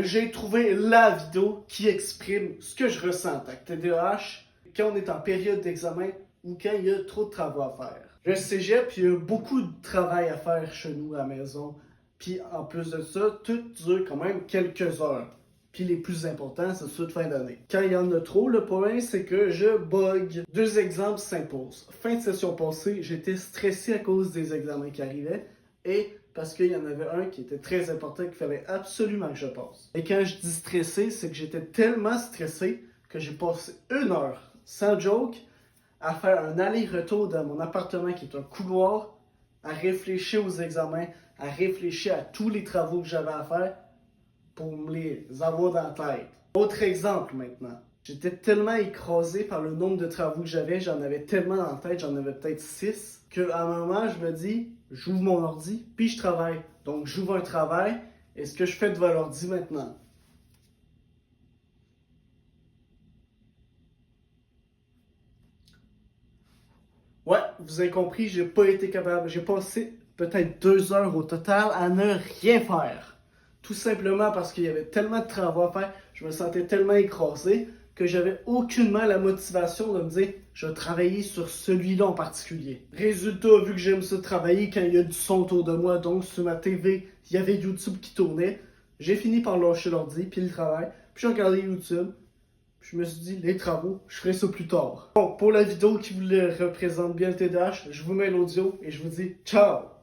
J'ai trouvé la vidéo qui exprime ce que je ressens avec TDAH quand on est en période d'examen ou quand il y a trop de travaux à faire. Le cégep, il y a beaucoup de travail à faire chez nous à la maison. Puis en plus de ça, tout dure quand même quelques heures. Puis les plus importants, c'est ceux de fin d'année. Quand il y en a trop, le problème, c'est que je bug. Deux exemples s'imposent. Fin de session passée, j'étais stressé à cause des examens qui arrivaient et parce qu'il y en avait un qui était très important qu'il fallait absolument que je passe. Et quand je dis stressé, c'est que j'étais tellement stressé que j'ai passé 1 heure, sans joke, à faire un aller-retour dans mon appartement qui est un couloir, à réfléchir aux examens, à réfléchir à tous les travaux que j'avais à faire pour me les avoir dans la tête. Autre exemple maintenant. J'étais tellement écrasé par le nombre de travaux que j'en avais tellement dans la tête, j'en avais peut-être 6, qu'à un moment, je me dis, j'ouvre mon ordi, puis je travaille. Donc, j'ouvre un travail, et ce que je fais devant l'ordi maintenant. Ouais, vous avez compris, j'ai pas été capable. J'ai passé peut-être 2 heures au total à ne rien faire. Tout simplement parce qu'il y avait tellement de travaux à faire, je me sentais tellement écrasé que j'avais aucunement la motivation de me dire je vais travailler sur celui-là en particulier. Résultat, vu que j'aime ça travailler quand il y a du son autour de moi, donc sur ma TV, il y avait YouTube qui tournait, j'ai fini par lâcher l'ordi, puis le travail, puis j'ai regardé YouTube, je me suis dit, les travaux, je ferai ça plus tard. Bon, pour la vidéo qui vous le représente bien le TDAH, je vous mets l'audio et je vous dis ciao!